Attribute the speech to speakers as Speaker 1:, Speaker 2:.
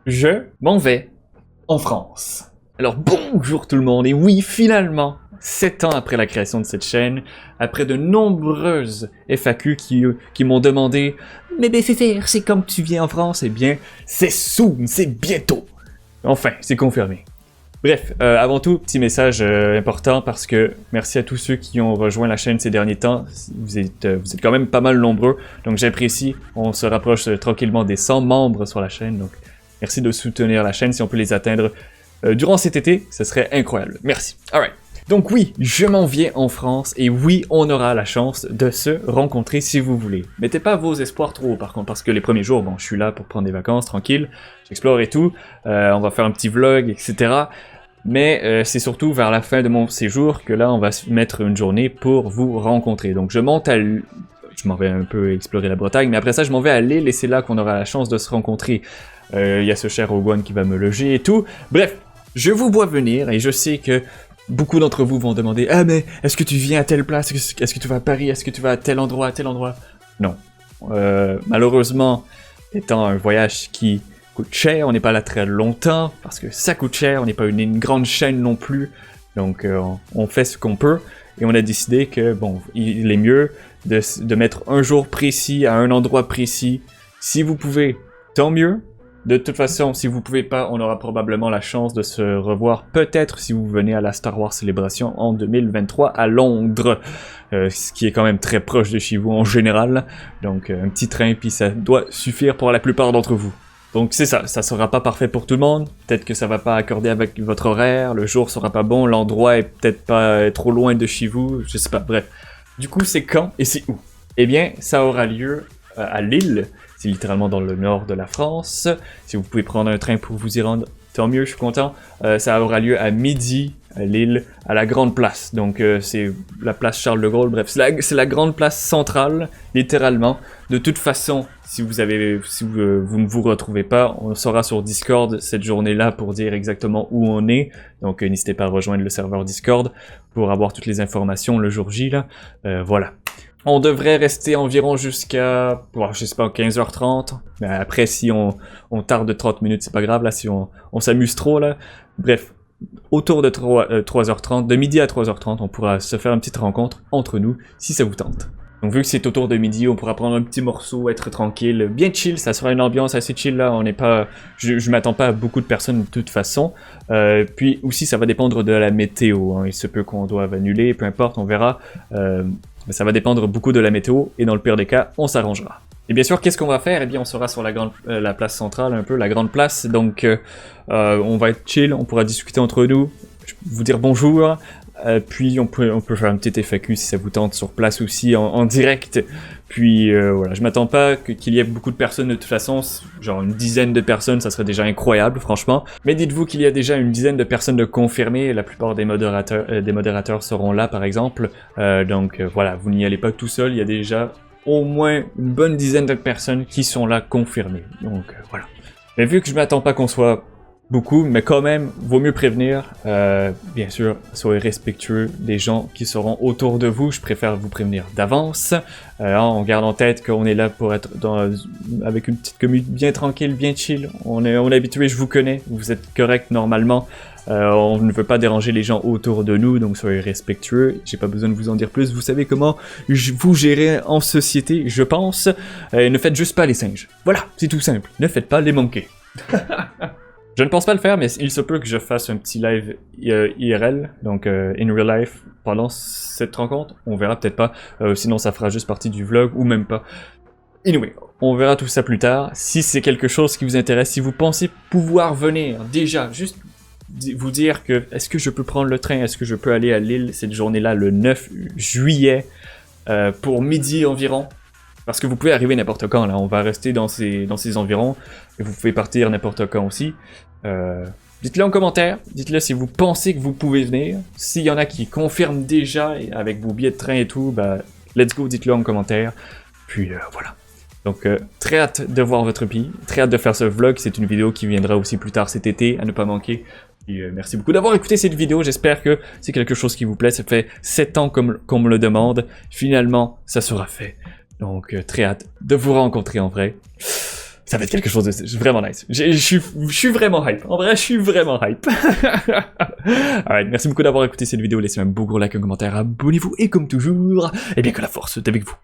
Speaker 1: je m'en vais en France. Alors bonjour tout le monde, et oui, finalement, 7 ans après la création de cette chaîne, après de nombreuses FAQ qui m'ont demandé « Mais BFFR, c'est quand tu viens en France ?» Eh bien, c'est soon, c'est bientôt. Enfin, c'est confirmé. Bref, avant tout, petit message important parce que merci à tous ceux qui ont rejoint la chaîne ces derniers temps. Vous êtes quand même pas mal nombreux, donc j'apprécie. On se rapproche tranquillement des 100 membres sur la chaîne, donc merci de soutenir la chaîne. Si on peut les atteindre durant cet été, ce serait incroyable. Merci. Alright. Donc oui, je m'en viens en France et oui, on aura la chance de se rencontrer si vous voulez. Mettez pas vos espoirs trop haut par contre, parce que les premiers jours, bon, je suis là pour prendre des vacances, tranquille, j'explore et tout, on va faire un petit vlog, etc. Mais c'est surtout vers la fin de mon séjour que là, on va se mettre une journée pour vous rencontrer. Donc je monte à... Je m'en vais un peu explorer la Bretagne, mais après ça, je m'en vais à Lille et c'est là qu'on aura la chance de se rencontrer. Il y a ce cher Rogue One qui va me loger et tout. Bref, je vous vois venir et je sais que beaucoup d'entre vous vont demander « Ah mais, est-ce que tu viens à telle place? Est-ce que tu vas à Paris? Est-ce que tu vas à tel endroit, à tel endroit? » Non. Malheureusement, étant un voyage qui coûte cher, on n'est pas là très longtemps, parce que ça coûte cher, on n'est pas une grande chaîne non plus, donc on fait ce qu'on peut, et on a décidé que, bon, il est mieux de mettre un jour précis à un endroit précis. Si vous pouvez, tant mieux. De toute façon, si vous pouvez pas, on aura probablement la chance de se revoir peut-être si vous venez à la Star Wars Célébration en 2023 à Londres, ce qui est quand même très proche de chez vous en général. Donc un petit train, puis ça doit suffire pour la plupart d'entre vous. Donc c'est ça sera pas parfait pour tout le monde, peut-être que ça va pas accorder avec votre horaire, le jour sera pas bon, l'endroit est peut-être pas trop loin de chez vous, je sais pas, bref. Du coup, c'est quand et c'est où? Eh bien, ça aura lieu à Lille. C'est littéralement dans le nord de la France. Si vous pouvez prendre un train pour vous y rendre, tant mieux, je suis content. Ça aura lieu à midi, à Lille, à la Grande Place. Donc c'est la place Charles de Gaulle, bref, c'est la grande place centrale, littéralement. De toute façon, si vous ne vous retrouvez pas, on sera sur Discord cette journée-là pour dire exactement où on est. Donc n'hésitez pas à rejoindre le serveur Discord pour avoir toutes les informations le jour J, là. Voilà. On devrait rester environ jusqu'à, je sais pas, 15h30. Mais après, si on tarde de 30 minutes, c'est pas grave, là, si on s'amuse trop, là. Bref, autour de 3h30, de midi à 3h30, on pourra se faire une petite rencontre entre nous, si ça vous tente. Donc vu que c'est autour de midi, on pourra prendre un petit morceau, être tranquille, bien chill, ça sera une ambiance assez chill là, on n'est pas... Je m'attends pas à beaucoup de personnes de toute façon. Puis aussi, ça va dépendre de la météo, hein. Il se peut qu'on doive annuler, peu importe, on verra. Mais ça va dépendre beaucoup de la météo, et dans le pire des cas, on s'arrangera. Et bien sûr, qu'est-ce qu'on va faire? Eh bien, on sera sur la place centrale, un peu, la grande place, donc on va être chill, on pourra discuter entre nous, vous dire bonjour, puis on peut faire un petit FAQ si ça vous tente sur place aussi, en direct, puis voilà, je m'attends pas qu'il y ait beaucoup de personnes de toute façon, genre une dizaine de personnes, ça serait déjà incroyable, franchement, mais dites-vous qu'il y a déjà une dizaine de personnes de confirmées, la plupart des modérateurs seront là par exemple, donc voilà, vous n'y allez pas tout seul, il y a déjà au moins une bonne dizaine de personnes qui sont là confirmées, donc voilà. Mais vu que je m'attends pas qu'on soit beaucoup, mais quand même, vaut mieux prévenir. Bien sûr, soyez respectueux des gens qui seront autour de vous. Je préfère vous prévenir d'avance. On garde en tête qu'on est là pour être avec une petite commune bien tranquille, bien chill. On est habitué, je vous connais. Vous êtes correct normalement. On ne veut pas déranger les gens autour de nous, donc soyez respectueux. J'ai pas besoin de vous en dire plus. Vous savez comment vous gérez en société, je pense. Ne faites juste pas les singes. Voilà, c'est tout simple. Ne faites pas les monkeys. Je ne pense pas le faire, mais il se peut que je fasse un petit live IRL, donc in real life, pendant cette rencontre. On verra peut-être pas, sinon ça fera juste partie du vlog, ou même pas. Anyway, on verra tout ça plus tard. Si c'est quelque chose qui vous intéresse, si vous pensez pouvoir venir, déjà, juste vous dire que, est-ce que je peux prendre le train, est-ce que je peux aller à Lille cette journée-là, le 9 juillet, pour midi environ? Parce que vous pouvez arriver n'importe quand, là, on va rester dans ces environs, et vous pouvez partir n'importe quand aussi. Dites-le en commentaire, dites-le si vous pensez que vous pouvez venir. S'il y en a qui confirment déjà, avec vos billets de train et tout, bah, let's go, dites-le en commentaire. Puis voilà. Donc très hâte de voir votre pays, très hâte de faire ce vlog, c'est une vidéo qui viendra aussi plus tard cet été, à ne pas manquer. Et merci beaucoup d'avoir écouté cette vidéo, j'espère que c'est quelque chose qui vous plaît, ça fait 7 ans qu'on me le demande, finalement ça sera fait. Donc très hâte de vous rencontrer en vrai. Ça va être quelque chose de vraiment nice. Je suis vraiment hype. En vrai, je suis vraiment hype. Alright, merci beaucoup d'avoir écouté cette vidéo. Laissez un beau gros like, un commentaire, abonnez-vous. Et comme toujours, eh bien que la force est avec vous.